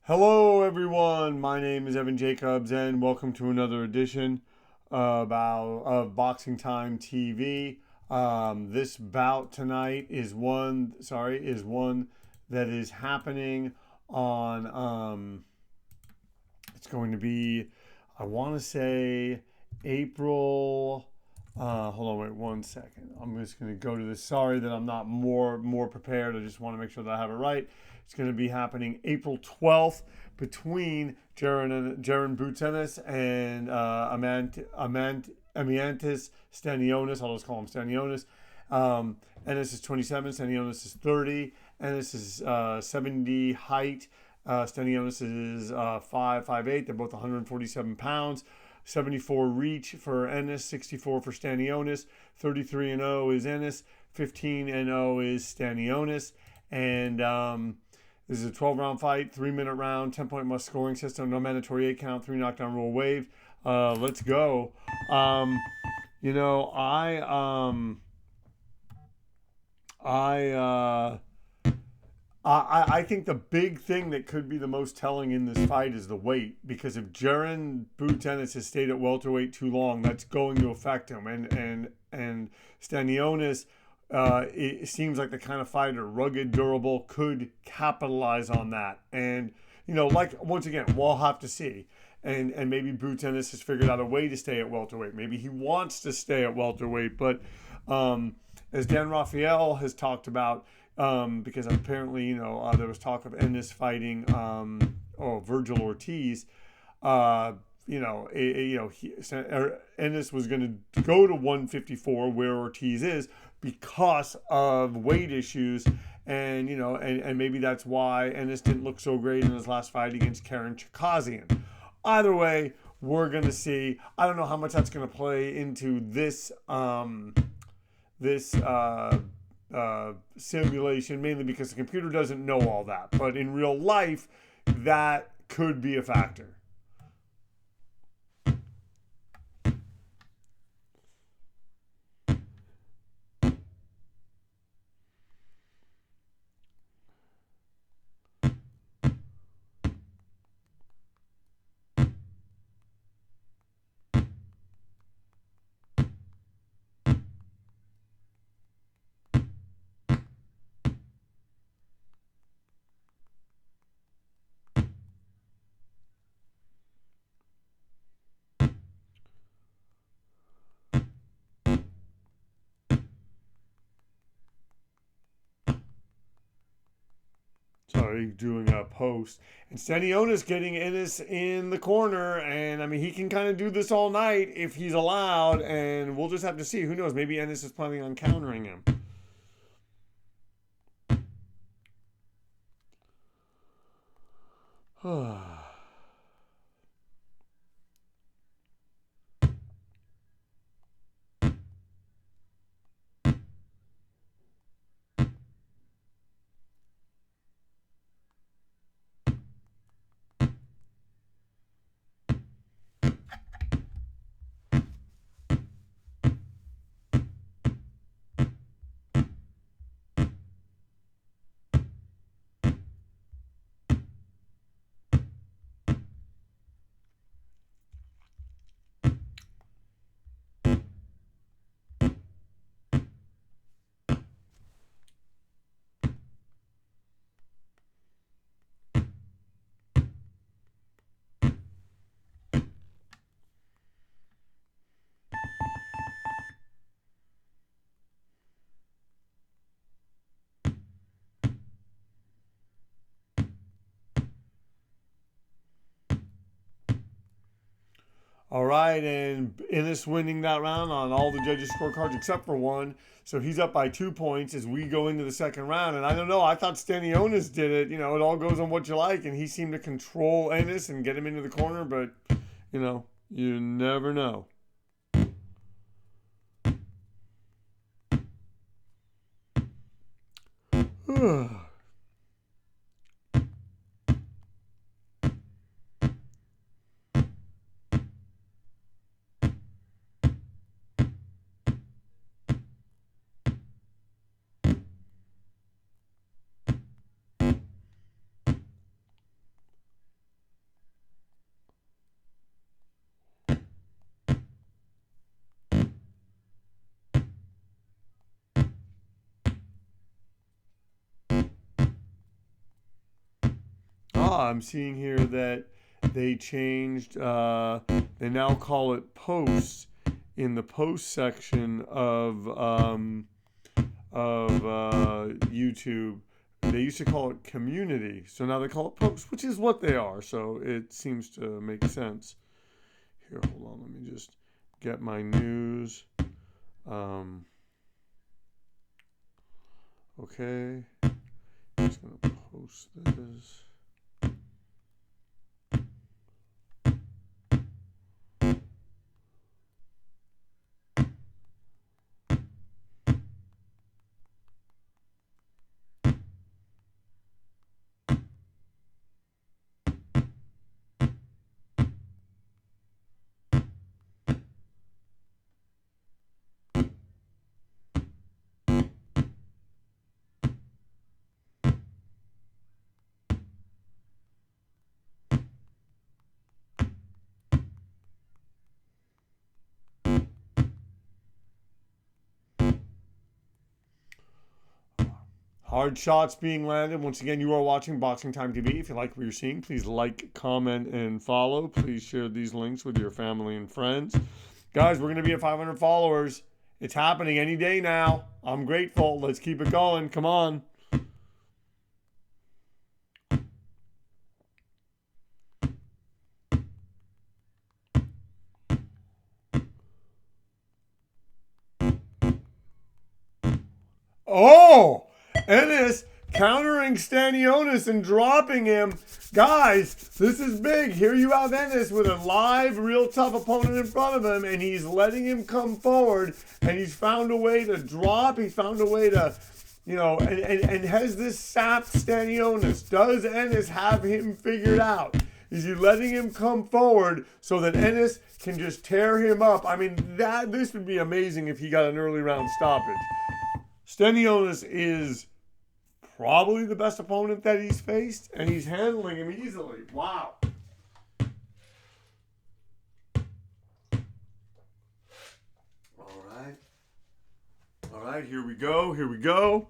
Hello, everyone. My name is Evan Jacobs, and welcome to another edition of Boxing Time TV. This bout tonight is one that is happening on. It's going to be, I want to say, April. Hold on, wait 1 second. I'm just going to go to this. Sorry that I'm not more prepared. I just want to make sure that I have it right. It's going to be happening April 12th between Jaron Ennis and Eimantas Stanionis. I'll just call him Stanionis. Ennis is 27. Stanionis is 30. Ennis is 70 height. Stanionis is 5'8". They're both 147 pounds. 74 reach for Ennis, 64 for Stanionis. 33-0 is Ennis, 15-0 is Stanionis. And this is a 12-round fight, 3-minute round, 10-point must scoring system, no mandatory 8 count, 3 knockdown rule waived. Let's go. You know, I think the big thing that could be the most telling in this fight is the weight, because if Jaron Ennis has stayed at welterweight too long, that's going to affect him. And Stanionis, it seems like the kind of fighter, rugged, durable, could capitalize on that. And like once again, we'll have to see. And maybe Ennis has figured out a way to stay at welterweight. Maybe he wants to stay at welterweight, but as Dan Raphael has talked about. Because apparently, there was talk of Ennis fighting Virgil Ortiz. Ennis was going to go to 154 where Ortiz is because of weight issues, and and maybe that's why Ennis didn't look so great in his last fight against Karen Chikazian. Either way, we're going to see. I don't know how much that's going to play into this simulation, mainly because the computer doesn't know all that. But in real life, that could be a factor. Sorry, doing a post. And Stanionis getting Ennis in the corner. And, I mean, he can kind of do this all night if he's allowed. And we'll just have to see. Who knows? Maybe Ennis is planning on countering him. All right, and Ennis winning that round on all the judges' scorecards except for one. So he's up by 2 points as we go into the second round. And I don't know, I thought Stanionis did it. It all goes on what you like. And he seemed to control Ennis and get him into the corner. But, you never know. I'm seeing here that they changed. They now call it posts in the post section of YouTube. They used to call it community, so now they call it posts, which is what they are. So it seems to make sense. Here, hold on. Let me just get my news. Okay. I'm just going to post this. Hard shots being landed. Once again, you are watching Boxing Time TV. If you like what you're seeing, please like, comment, and follow. Please share these links with your family and friends. Guys, we're going to be at 500 followers. It's happening any day now. I'm grateful. Let's keep it going. Come on. Oh! Ennis countering Stanionis and dropping him. Guys, this is big. Here you have Ennis with a live, real tough opponent in front of him, and he's letting him come forward, and he's found a way to drop. He found a way to, and has this sapped Stanionis. Does Ennis have him figured out? Is he letting him come forward so that Ennis can just tear him up? I mean, this would be amazing if he got an early round stoppage. Stanionis is probably the best opponent that he's faced, and he's handling him easily. Wow. All right, here we go.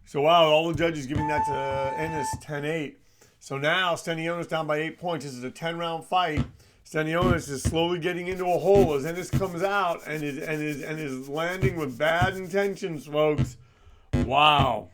So, wow, all the judges giving that to Ennis 10-8. So now Stanionis down by 8 points. This is a 10-round fight. Stanionis is slowly getting into a hole as Ennis comes out and is landing with bad intentions, folks. Wow.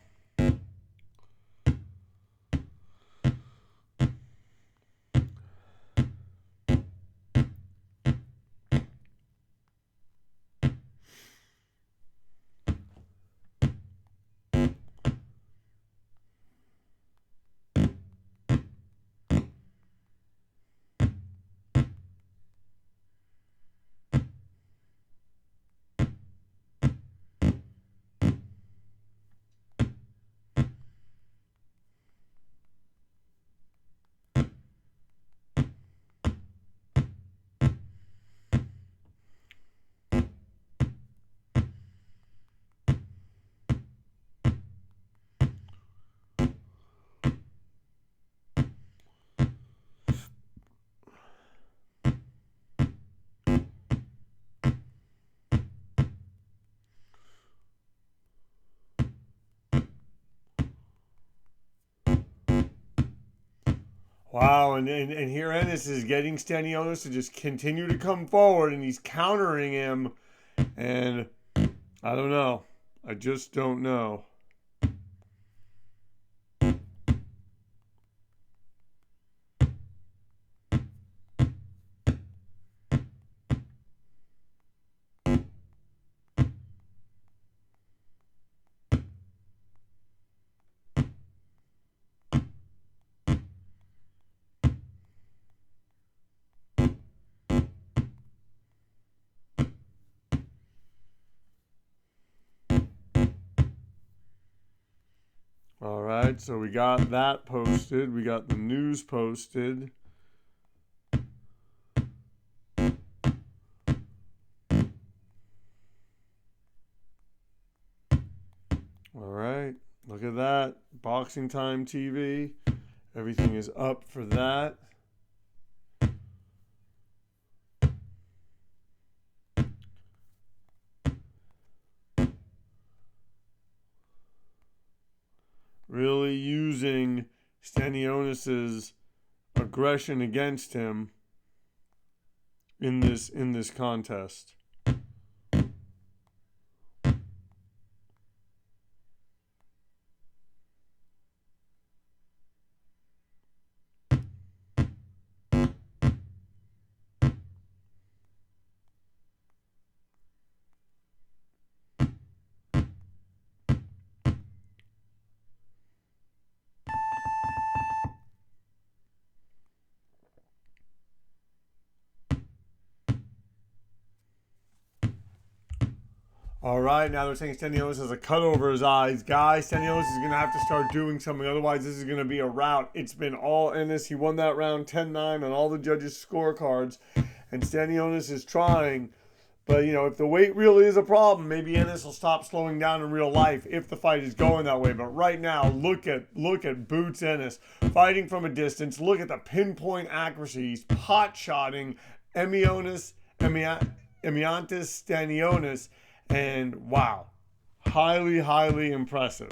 Wow, and here Ennis is getting Stanionis to just continue to come forward, and he's countering him, and I don't know. I just don't know. All right, so we got that posted. We got the news posted. All right, look at that. Boxing Time TV. Everything is up for that. Really using Stanionis' aggression against him in this contest. All right, now they're saying Stanionis has a cut over his eyes. Guys, Stanionis is going to have to start doing something. Otherwise, this is going to be a rout. It's been all Ennis. He won that round 10-9 on all the judges' scorecards. And Stanionis is trying. But, if the weight really is a problem, maybe Ennis will stop slowing down in real life if the fight is going that way. But right now, look at Boots Ennis fighting from a distance. Look at the pinpoint accuracy. He's pot-shotting Eimantas Stanionis. And wow, highly, highly impressive.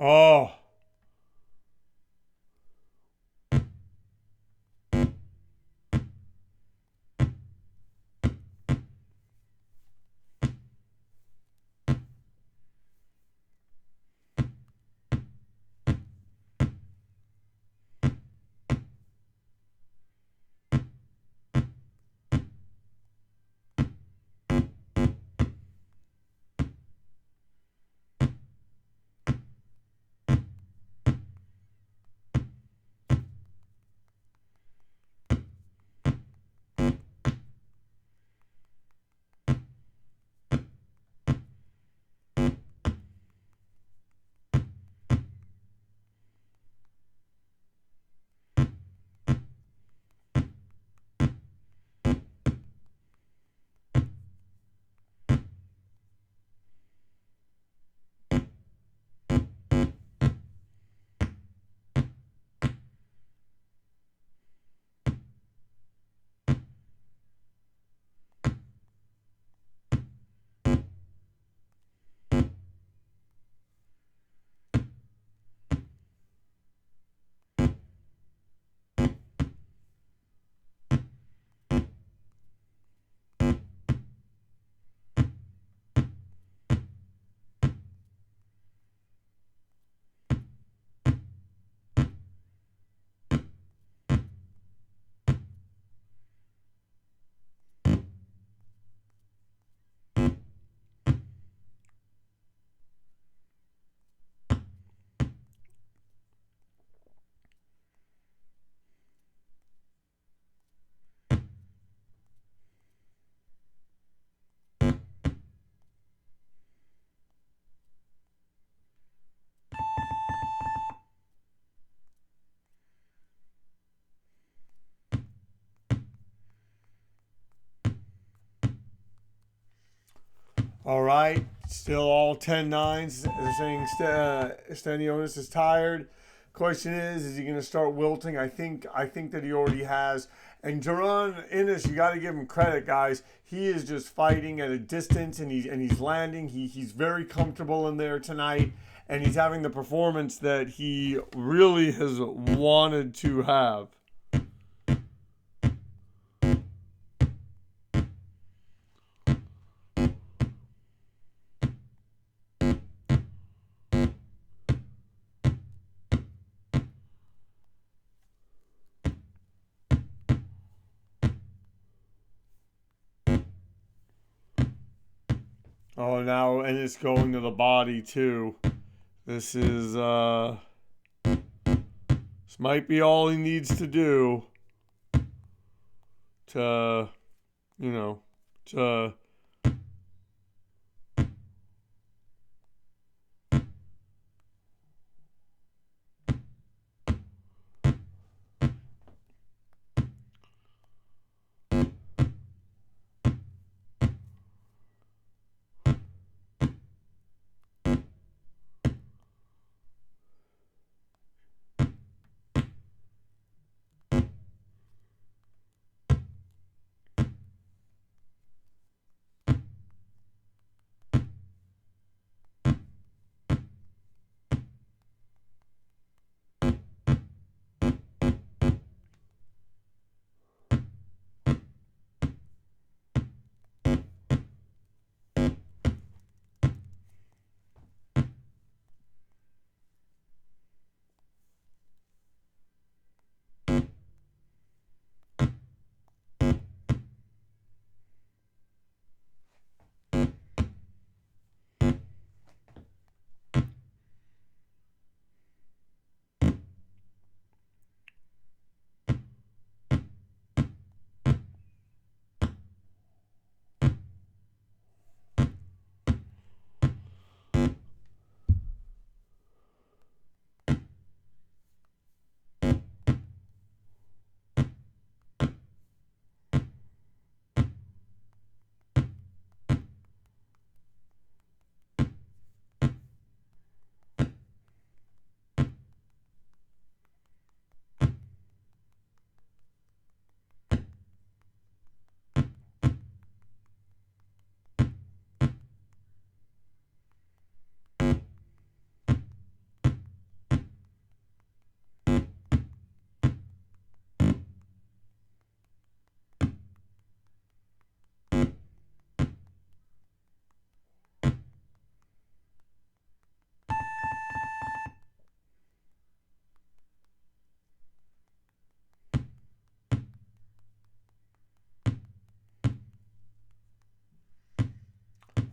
Oh. All right, still all 10-9s. They're saying Stanionis is tired. Question is he going to start wilting? I think that he already has. And Jaron Ennis, you got to give him credit, guys. He is just fighting at a distance, and he's landing. He's very comfortable in there tonight, and he's having the performance that he really has wanted to have. Oh, now Ennis going to the body too. This might be all he needs to do to, to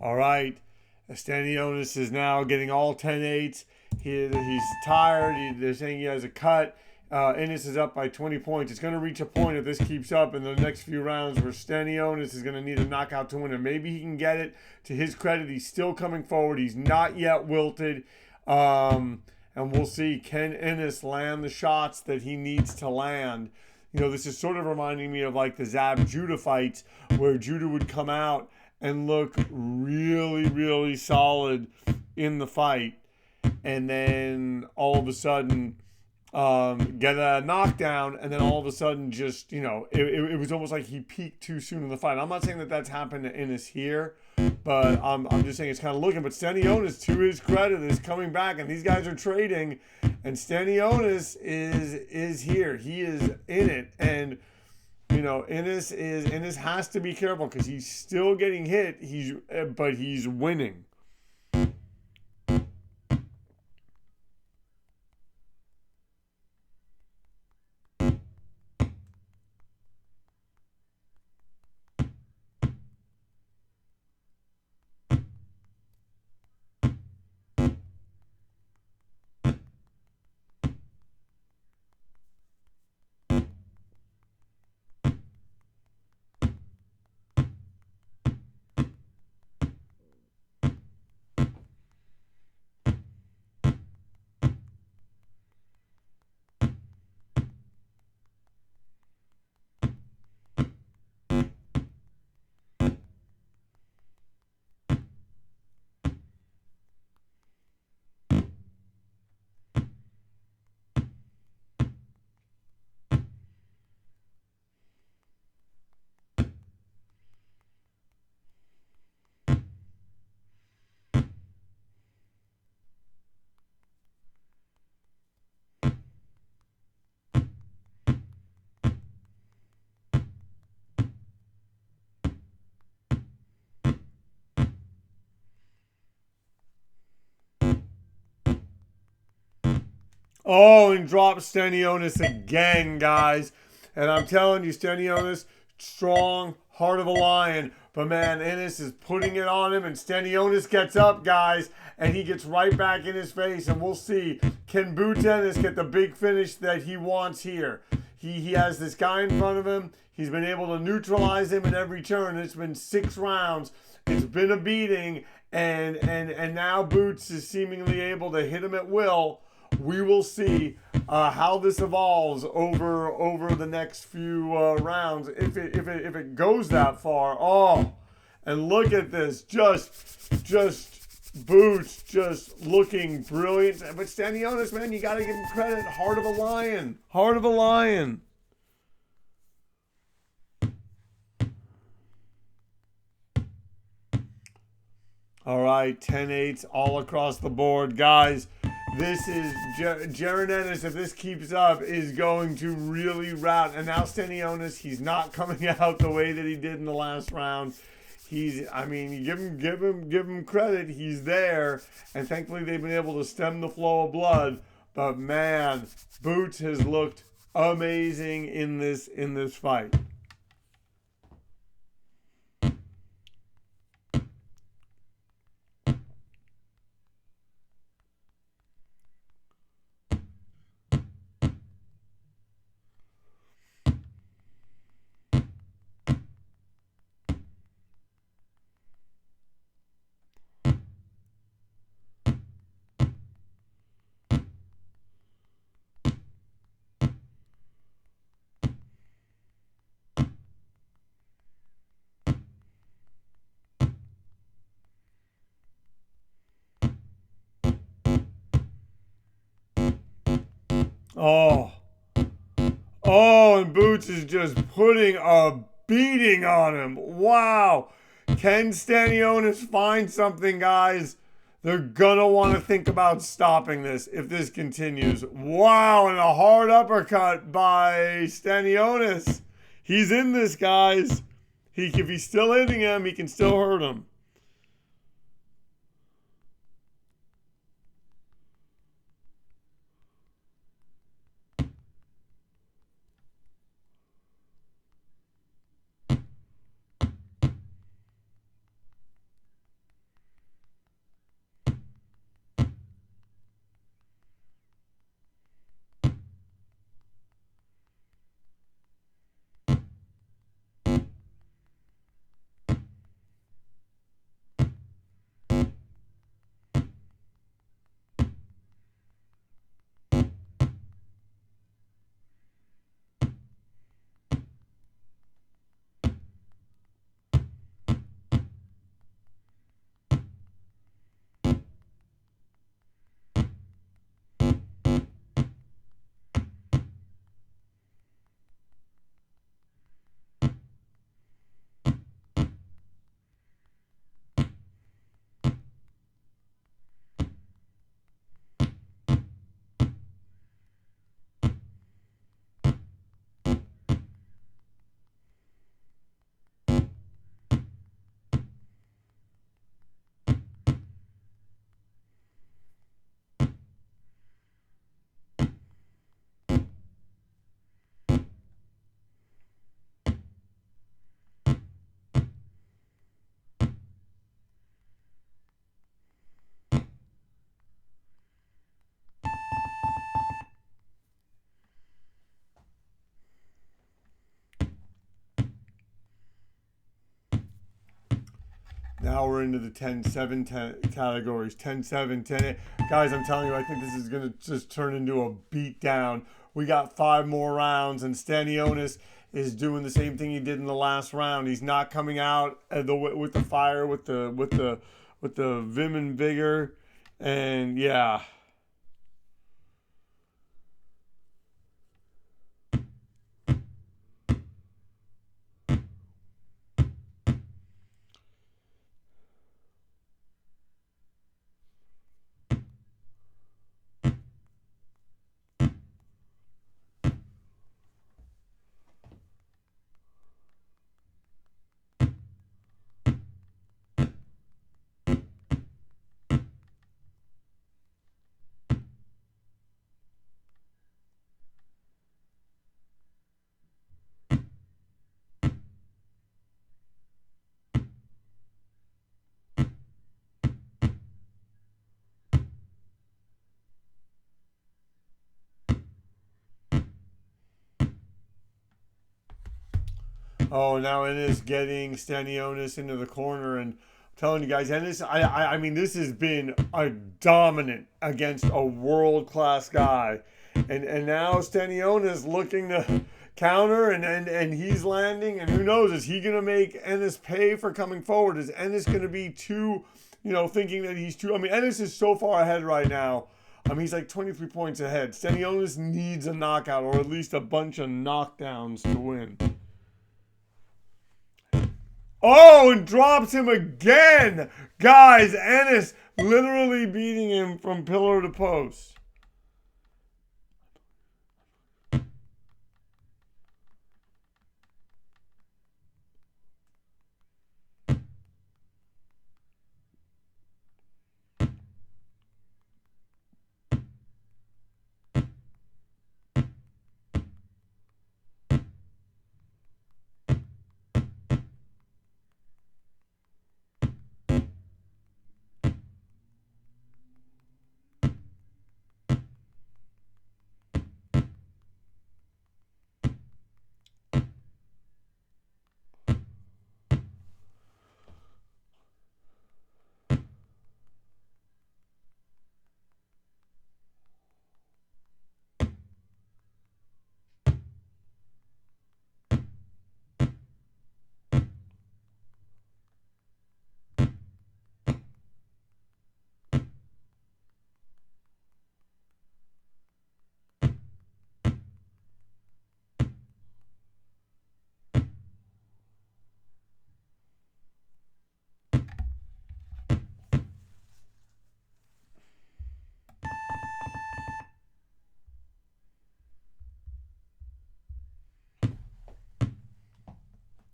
All right. Stanionis is now getting all 10-8s. He's tired. They're saying he has a cut. Ennis is up by 20 points. It's going to reach a point if this keeps up in the next few rounds where Stanionis is going to need a knockout to win it. Maybe he can get it. To his credit, he's still coming forward. He's not yet wilted. And we'll see, can Ennis land the shots that he needs to land? You know, this is sort of reminding me of like the Zab Judah fights where Judah would come out and look really, really solid in the fight. And then all of a sudden get a knockdown, and then all of a sudden just, you know, it was almost like he peaked too soon in the fight. I'm not saying that that's happened to Ennis here, but I'm just saying it's kind of looking. But Stanionis, to his credit, is coming back, and these guys are trading, and Stanionis is here. He is in it, and you know, Ennis has to be careful because he's still getting hit. But he's winning. Oh, and drops Stanionis again, guys. And I'm telling you, Stanionis, strong, heart of a lion. But man, Ennis is putting it on him, and Stanionis gets up, guys, and he gets right back in his face. And we'll see, can Boots Ennis get the big finish that he wants here? He has this guy in front of him. He's been able to neutralize him in every turn. It's been 6 rounds. It's been a beating, and now Boots is seemingly able to hit him at will. We will see how this evolves over the next few rounds. If it goes that far, oh, and look at this, just Boots just looking brilliant. But Stanionis, man, you got to give him credit. Heart of a lion, heart of a lion. All right, 10-8s all across the board, guys. This is Jaron Ennis, if this keeps up, is going to really rout. And now Stanionis, he's not coming out the way that he did in the last round. I mean, give him credit. He's there, and thankfully they've been able to stem the flow of blood. But man, Boots has looked amazing in this fight. Oh, and Boots is just putting a beating on him. Wow. Can Stanionis find something, guys? They're going to want to think about stopping this if this continues. Wow, and a hard uppercut by Stanionis. He's in this, guys. If he's still hitting him, he can still hurt him. Now we're into the 10-7 categories. 10-7, 10-8. Guys, I'm telling you, I think this is going to just turn into a beatdown. We got 5 more rounds, and Stanionis is doing the same thing he did in the last round. He's not coming out with the fire, with the vim and vigor, and yeah. Oh, now Ennis getting Stanionis into the corner, and I'm telling you guys, Ennis, I mean, this has been a dominant against a world-class guy. And now Stanionis looking to counter, and he's landing, and who knows, is he going to make Ennis pay for coming forward? Is Ennis going to be too, thinking that he's too, I mean, Ennis is so far ahead right now. I mean, he's like 23 points ahead. Stanionis needs a knockout, or at least a bunch of knockdowns to win. Oh, and drops him again. Guys, Ennis literally beating him from pillar to post.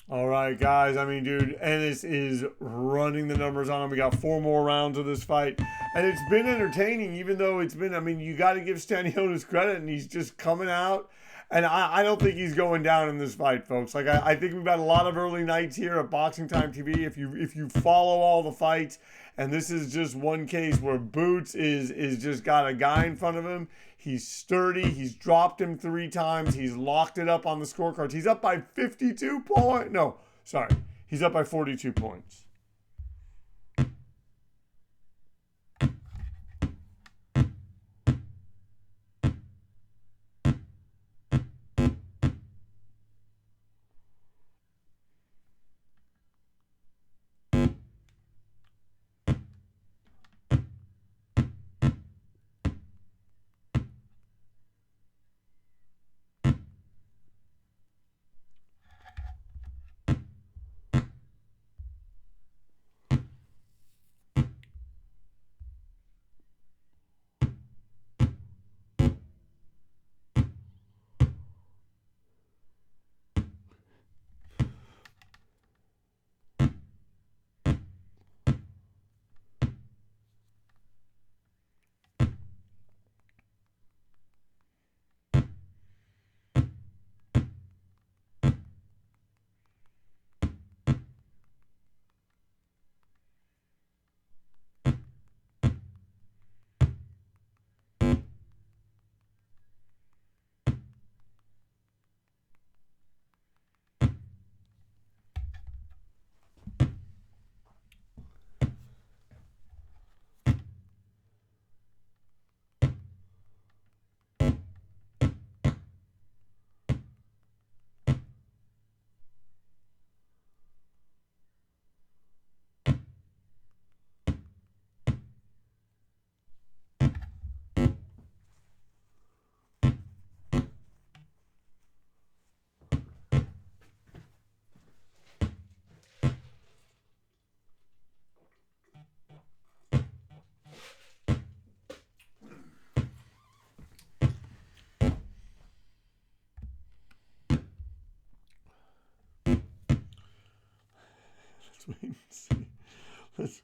All right, guys. I mean, dude, Ennis is running the numbers on him. We got 4 more rounds of this fight. And it's been entertaining, even though it's been, I mean, you got to give Stanionis credit, and he's just coming out. And I don't think he's going down in this fight, folks. Like, I think we've got a lot of early nights here at Boxing Time TV. If you follow all the fights, and this is just one case where Boots is just got a guy in front of him. He's sturdy. He's dropped him 3 times. He's locked it up on the scorecards. He's up by 52 points. No, sorry. He's up by 42 points. Let's wait and see. Let's.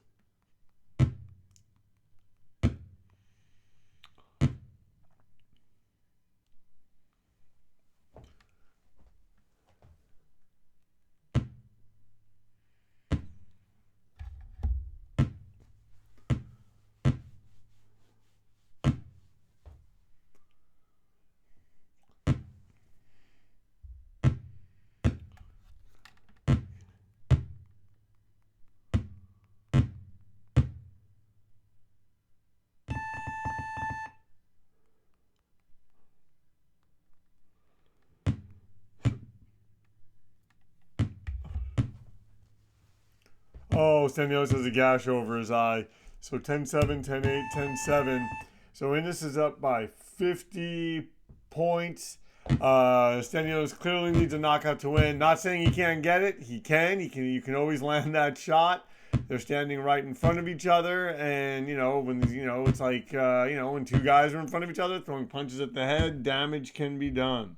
Oh, Stanionis has a gash over his eye. So 10-7, 10-8, 10-7. So Ennis is up by 50 points. Stanionis clearly needs a knockout to win. Not saying he can't get it. He can. You can always land that shot. They're standing right in front of each other, and it's like when two guys are in front of each other throwing punches at the head, damage can be done.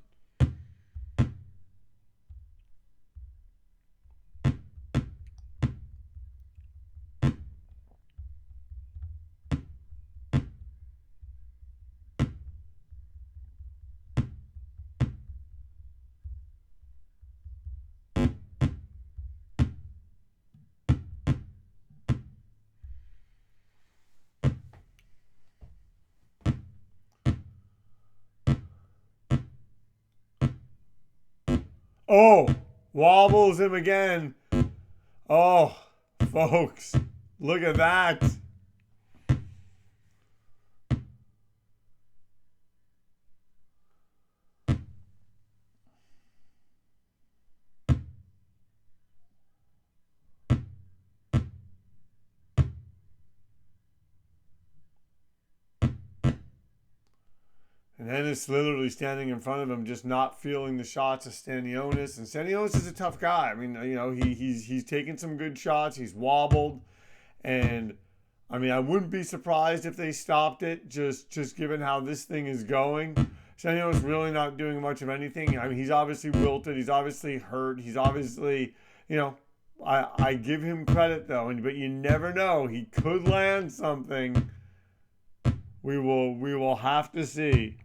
Oh, wobbles him again. Oh, folks, look at that. And Ennis literally standing in front of him, just not feeling the shots of Stanionis. And Stanionis is a tough guy. I mean, he's taken some good shots. He's wobbled, and I mean, I wouldn't be surprised if they stopped it. Just given how this thing is going, Stanionis really not doing much of anything. I mean, he's obviously wilted. He's obviously hurt. He's obviously, I give him credit though, but you never know. He could land something. We will have to see.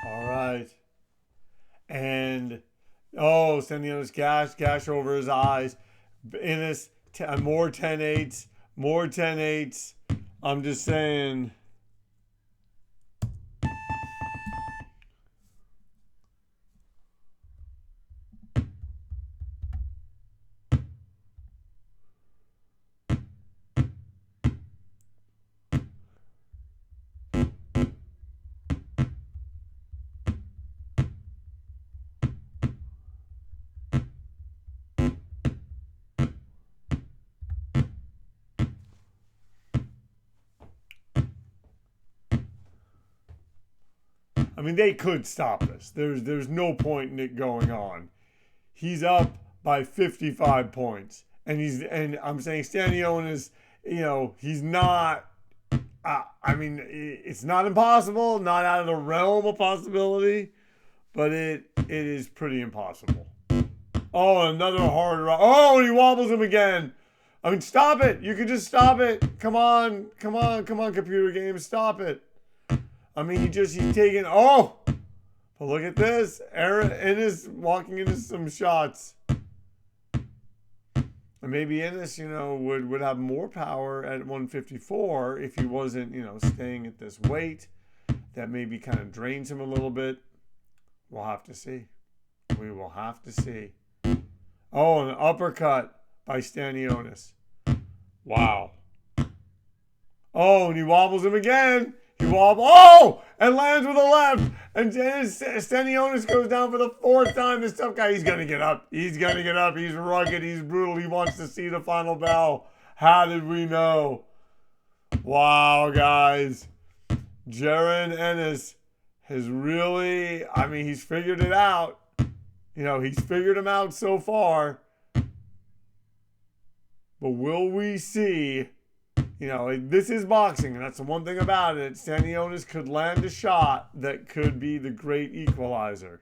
All right. And Stanionis gash over his eyes. Ennis more 10-8s, more 10-8s. I'm just saying. I mean, they could stop this. There's no point in it going on. He's up by 55 points, and I'm saying Stanionis, he's not. I mean, it's not impossible, not out of the realm of possibility, but it is pretty impossible. Oh, another hard rock. Oh, and he wobbles him again. I mean, stop it. You can just stop it. Come on, computer games, stop it. I mean, he's taking, oh, but look at this. Ennis walking into some shots. And maybe Ennis, would have more power at 154 if he wasn't, staying at this weight. That maybe kind of drains him a little bit. We'll have to see. We will have to see. Oh, an uppercut by Stanionis. Wow. Oh, and he wobbles him again. Oh, and lands with a left. And Stanionis goes down for the 4th time. This tough guy, he's going to get up. He's going to get up. He's rugged. He's brutal. He wants to see the final bell. How did we know? Wow, guys. Jaron Ennis has really, he's figured it out. He's figured him out so far. But will we see, this is boxing, and that's the one thing about it. Stanionis could land a shot that could be the great equalizer.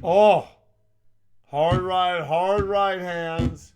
Oh, hard right hands.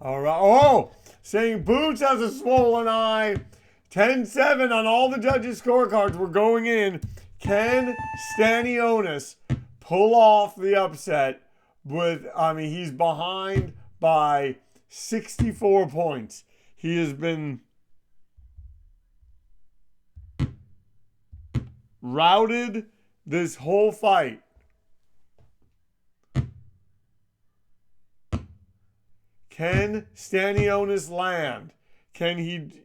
All right. Oh, saying Boots has a swollen eye. 10-7 on all the judges' scorecards. We're going in. Can Stanionis pull off the upset with, he's behind by 64 points. He has been routed this whole fight. Can Stanionis land? Can he?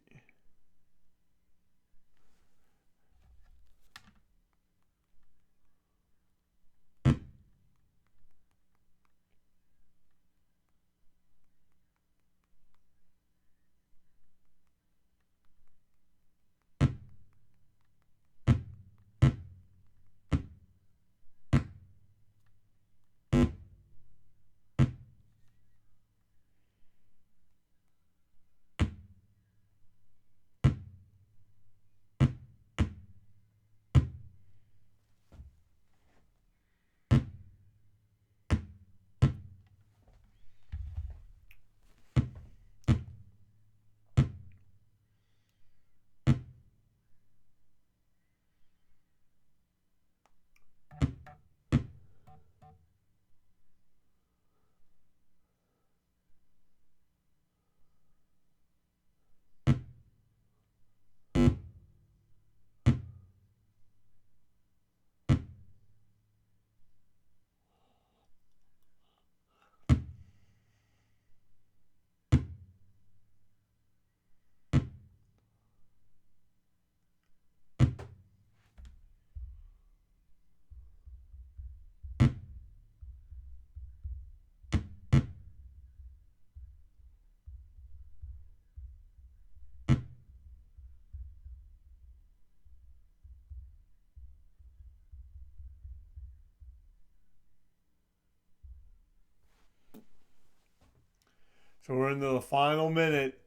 So we're into the final minute.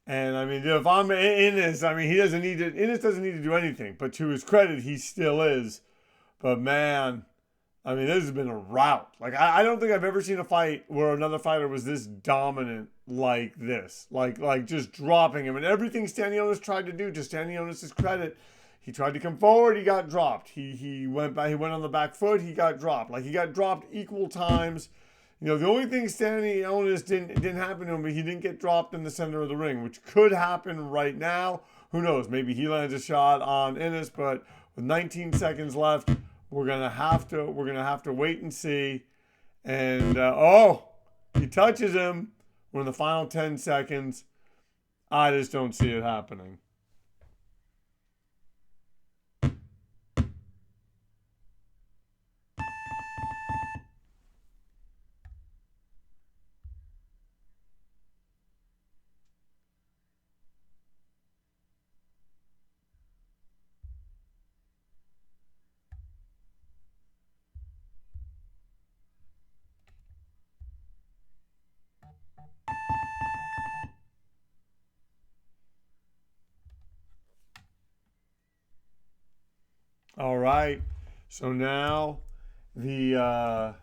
And if I'm Ennis, he doesn't need to. Ennis doesn't need to do anything. But to his credit, he still is. But man, this has been a rout. I don't think I've ever seen a fight where another fighter was this dominant like this. Like just dropping him. And everything Stanionis tried to do, to Stanionis' credit, he tried to come forward, he got dropped. He went on the back foot, he got dropped. He got dropped equal times. The only thing Stanionis didn't happen to him, but he didn't get dropped in the center of the ring, which could happen right now. Who knows? Maybe he lands a shot on Ennis, but with 19 seconds left, we're gonna have to wait and see. And he touches him. We're in the final 10 seconds. I just don't see it happening. All right. So now the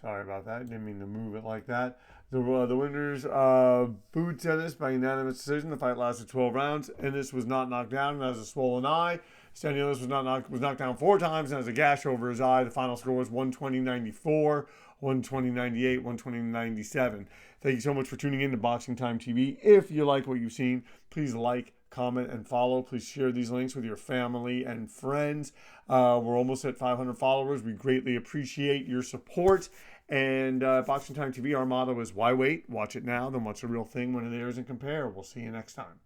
sorry about that. Didn't mean to move it like that. The winners booed Ennis by unanimous decision. The fight lasted 12 rounds. Ennis was not knocked down and has a swollen eye. Stanionis was knocked down 4 times and has a gash over his eye. The final score was 120-94, 120-98, 120-97. Thank you so much for tuning in to Boxing Time TV. If you like what you've seen, please like, comment, and follow. Please share these links with your family and friends. We're almost at 500 followers. We greatly appreciate your support. And Boxing Time TV, our motto is why wait? Watch it now, then watch the real thing when it airs and compare. We'll see you next time.